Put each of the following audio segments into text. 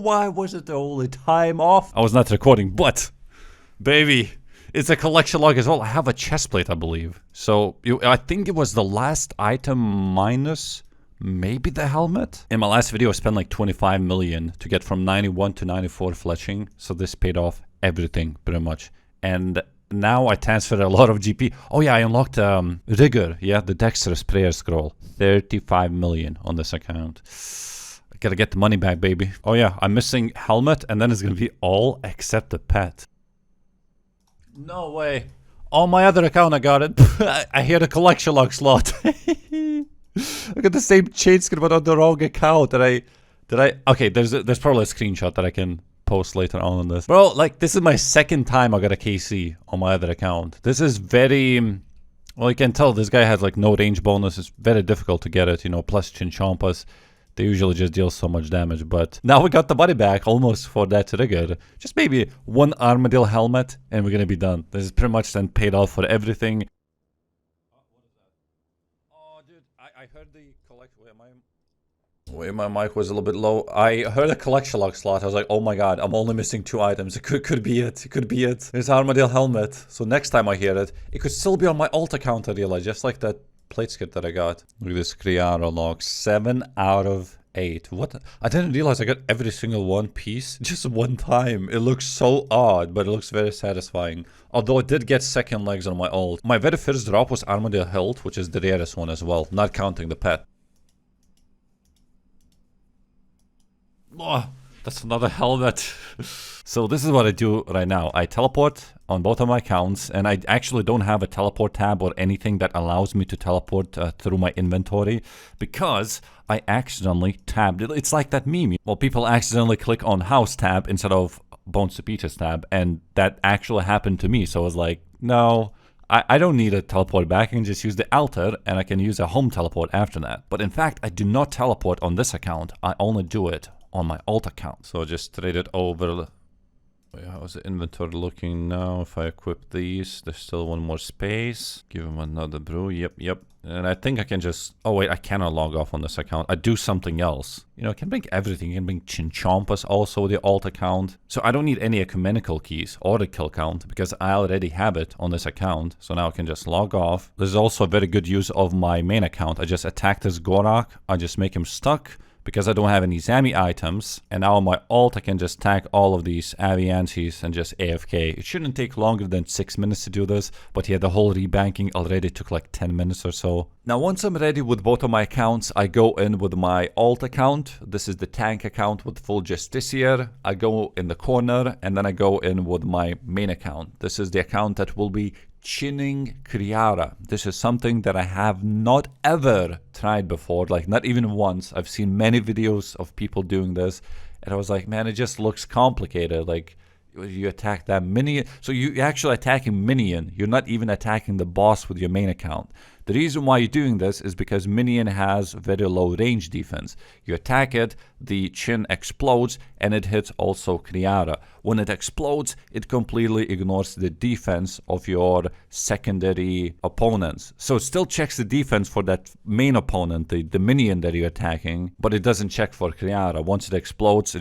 Why was it the only time off? I was not recording, but baby, it's a collection log as well. I have a chest plate, I believe. So I think it was the last item minus maybe the helmet. In my last video, I spent like 25 million to get from 91 to 94 fletching. So this paid off everything pretty much. And now I transferred a lot of GP. Oh yeah, I unlocked Rigor. Yeah, the Dexterous Prayer Scroll. 35 million on this account. I gotta get the money back, baby. Oh yeah, I'm missing helmet, and then it's gonna be all except the pet. No way. On my other account, I got it. I hear the collection log slot. I got the same chain skin, but on the wrong account. Okay, there's probably a screenshot that I can post later on this. Bro, like, this is my second time I got a KC on my other account. This is very... Well, you can tell this guy has, like, no range bonus. It's very difficult to get it, you know, plus Chinchompas. They usually just deal so much damage, but now we got the money back almost for that trigger. Just maybe one Armadyl helmet, and we're gonna be done. This is pretty much then paid off for everything. Oh, dude, I heard the collection. Wait, my mic was a little bit low. I heard a collection log slot. I was like, oh my god, I'm only missing 2 items. It could be it. It could be it. There's Armadyl helmet. So next time I hear it, it could still be on my alt account, I realize, just like that plate skit that I got. Look at this Kree'arra log. 7 out of 8. What? I didn't realize I got every single one piece just one time. It looks so odd, but it looks very satisfying. Although I did get second legs on my ult. My very first drop was Armadyl hilt, which is the rarest one as well, not counting the pet. Oh, that's another helmet. So this is what I do right now. I teleport on both of my accounts, and I actually don't have a teleport tab or anything that allows me to teleport through my inventory because I accidentally tabbed it. It's like that meme. Well, people accidentally click on house tab instead of Bones to Peaches tab, and that actually happened to me. So I was like, no, I don't need a teleport back. I can just use the altar, and I can use a home teleport after that. But in fact, I do not teleport on this account. I only do it on my alt account. So I just trade it over. How's the inventory looking now? If I equip these, there's still one more space. Give him another brew. Yep. And I think I can just... Oh wait, I cannot log off on this account. I do something else. You know, I can bring everything. You can bring Chinchompas also with the alt account. So I don't need any ecumenical keys or the kill count because I already have it on this account. So now I can just log off. There's also a very good use of my main account. I just attack this Gorak. I just make him stuck, because I don't have any Zami items, and now on my alt I can just tag all of these Aviancies and just AFK. It shouldn't take longer than 6 minutes to do this, but yeah, the whole rebanking already took like 10 minutes or so. Now once I'm ready with both of my accounts, I go in with my alt account. This is the tank account with full Justiciar. I go in the corner, and then I go in with my main account. This is the account that will be chinning Kree'arra. This is something that I have not ever tried before, like not even once. I've seen many videos of people doing this, and I was like, man, it just looks complicated. Like, you attack that minion, so you're actually attacking minion. You're not even attacking the boss with your main account. The reason why you're doing this is because minion has very low range defense. You attack it, the chin explodes, and it hits also Kree'arra. When it explodes, it completely ignores the defense of your secondary opponents. So it still checks the defense for that main opponent, the minion that you're attacking, but it doesn't check for Kree'arra. Once it explodes,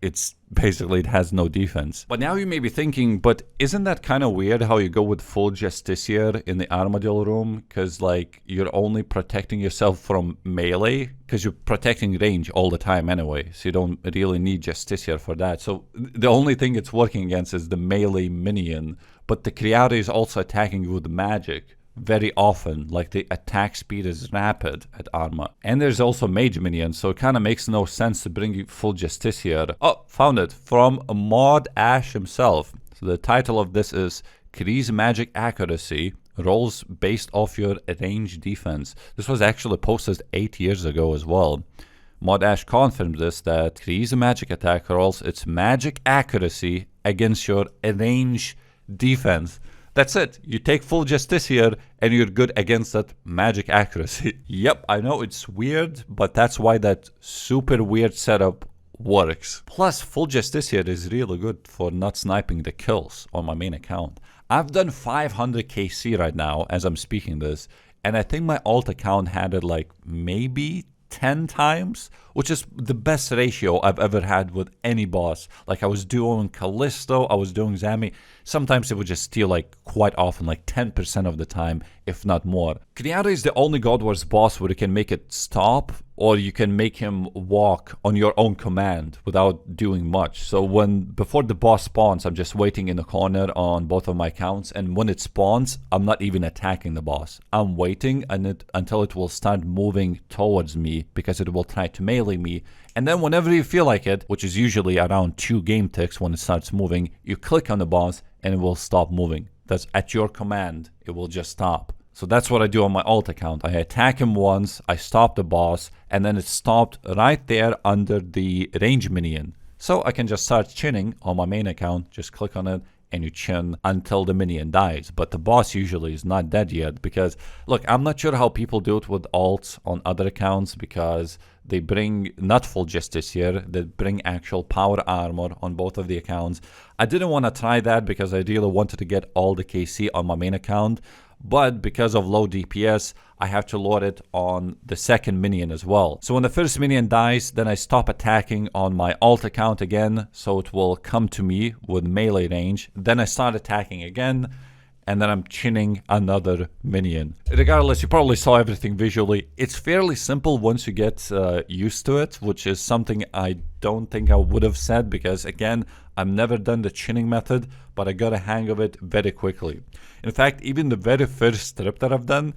it's basically, it has no defense. But now you may be thinking, but isn't that kind of weird how you go with full Justiciar in the Armadyl room? Because like, you're only protecting yourself from melee, because you're protecting range all the time anyway, so you don't really need Justiciar for that. So the only thing it's working against is the melee minion, but the Kree'arra is also attacking you with magic very often. Like, the attack speed is rapid at Arma. And there's also mage minions, so it kind of makes no sense to bring you full Justiciar. Oh, found it from Mod Ash himself. So the title of this is Kree's Magic Accuracy rolls based off your range defense. This was actually posted 8 years ago as well. Mod Ash confirms this, that Kree's magic attack rolls its magic accuracy against your range defense. That's it. You take full Justiciar and you're good against that magic accuracy. Yep, I know it's weird, but that's why that super weird setup works. Plus, full Justiciar is really good for not sniping the kills on my main account. I've done 500 KC right now as I'm speaking this, and I think my alt account had it like maybe 10 times, which is the best ratio I've ever had with any boss. Like I was doing Callisto, I was doing Zami. Sometimes it would just steal like quite often, like 10% of the time, if not more. Kree'arra is the only God Wars boss where you can make it stop, or you can make him walk on your own command without doing much. So before the boss spawns, I'm just waiting in the corner on both of my accounts, and when it spawns, I'm not even attacking the boss. I'm waiting until it will start moving towards me, because it will try to melee me. And then whenever you feel like it, which is usually around 2 game ticks when it starts moving, you click on the boss and it will stop moving. That's at your command, it will just stop. So that's what I do on my alt account. I attack him once, I stop the boss, and then it stopped right there under the range minion. So I can just start chinning on my main account, just click on it, and you chin until the minion dies. But the boss usually is not dead yet, because, look, I'm not sure how people do it with alts on other accounts, because they bring not full justice here, they bring actual power armor on both of the accounts. I didn't want to try that because I really wanted to get all the KC on my main account. But because of low DPS, I have to load it on the second minion as well. So when the first minion dies, then I stop attacking on my alt account again, so it will come to me with melee range. Then I start attacking again, and then I'm chinning another minion. Regardless, you probably saw everything visually. It's fairly simple once you get used to it, which is something I don't think I would have said, because again, I've never done the chinning method, but I got a hang of it very quickly. In fact, even the very first strip that I've done,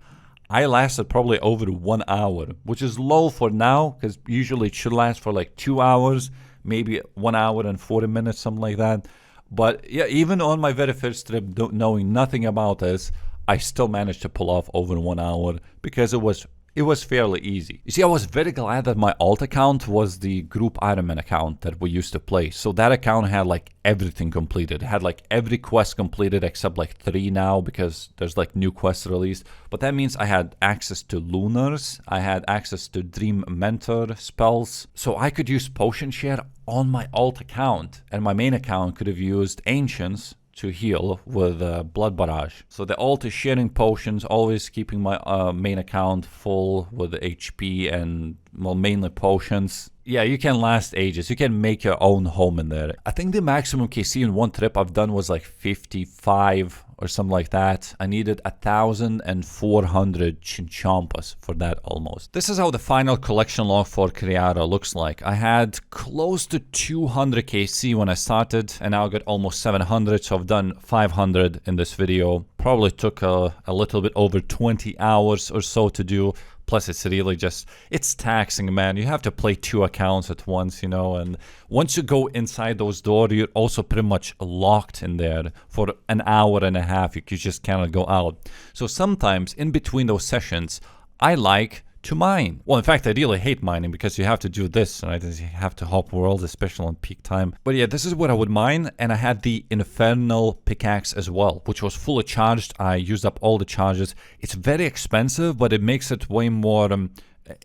I lasted probably over 1 hour, which is low for now, because usually it should last for like 2 hours, maybe 1 hour and 40 minutes, something like that. But yeah, even on my very first strip, knowing nothing about this, I still managed to pull off over 1 hour, because it was fairly easy. You see, I was very glad that my alt account was the group Iron Man account that we used to play. So that account had like everything completed. It had like every quest completed except like 3 now, because there's like new quests released. But that means I had access to Lunars, I had access to Dream Mentor spells. So I could use Potion Share on my alt account, and my main account could have used Ancients to heal with Blood Barrage. So the alt is sharing potions, always keeping my main account full with HP and, well, mainly potions. Yeah, you can last ages. You can make your own home in there. I think the maximum KC in one trip I've done was like 55 or something like that. I needed 1,400 Chinchampas for that almost. This is how the final collection log for Kree'arra looks like. I had close to 200 KC when I started, and now I got almost 700, so I've done 500 in this video. Probably took a little bit over 20 hours or so to do. Plus, it's really just, it's taxing, man. You have to play 2 accounts at once, you know, and once you go inside those doors, you're also pretty much locked in there for an hour and a half. You just cannot go out. So sometimes in between those sessions, I like to mine. Well, in fact, I really hate mining, because you have to do this, right? You have to hop worlds, especially on peak time. But yeah, this is what I would mine, and I had the Infernal pickaxe as well, which was fully charged. I used up all the charges. It's very expensive, but it makes it way more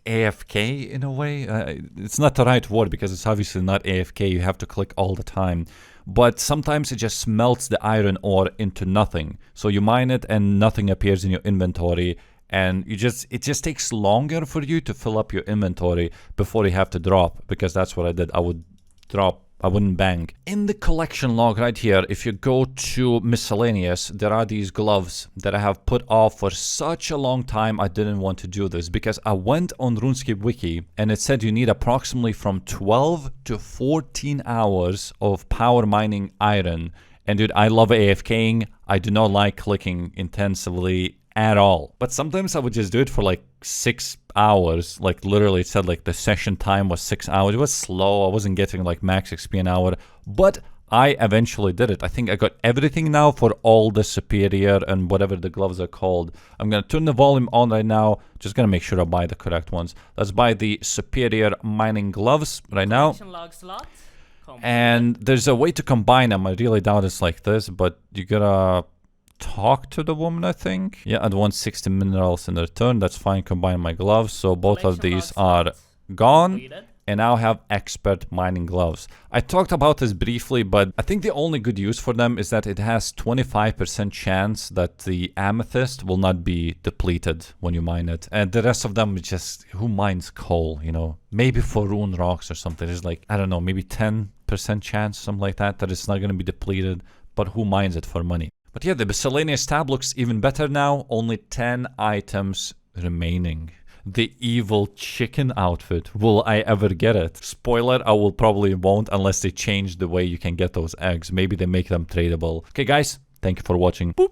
AFK in a way. It's not the right word, because it's obviously not AFK. You have to click all the time. But sometimes it just smelts the iron ore into nothing. So you mine it and nothing appears in your inventory. And it just takes longer for you to fill up your inventory before you have to drop, because that's what I did. I would drop, I wouldn't bang. In the collection log right here, if you go to miscellaneous, there are these gloves that I have put off for such a long time. I didn't want to do this because I went on RuneScape Wiki and it said you need approximately from 12 to 14 hours of power mining iron. And dude, I love AFKing. I do not like clicking intensively at all. But sometimes I would just do it for like 6 hours. Like literally it said like the session time was 6 hours. It was slow. I wasn't getting like max XP an hour, but I eventually did it. I think I got everything now for all the superior and whatever the gloves are called. I'm gonna turn the volume on right now. Just gonna make sure I buy the correct ones. Let's buy the superior mining gloves right now. And there's a way to combine them. I really doubt it's like this, but you gotta talk to the woman, I think. Yeah, I'd want 60 minerals in return. That's fine. Combine my gloves. So both of these are gone. and now have expert mining gloves. I talked about this briefly, but I think the only good use for them is that it has 25% chance that the amethyst will not be depleted when you mine it. And the rest of them, just, who mines coal, you know? Maybe for rune rocks or something. There's like, I don't know, maybe 10% chance, something like that, that it's not going to be depleted. But who mines it for money? But yeah, the miscellaneous tab looks even better now. Only 10 items remaining. The evil chicken outfit. Will I ever get it? Spoiler, I will probably won't unless they change the way you can get those eggs. Maybe they make them tradable. Okay, guys, thank you for watching. Boop.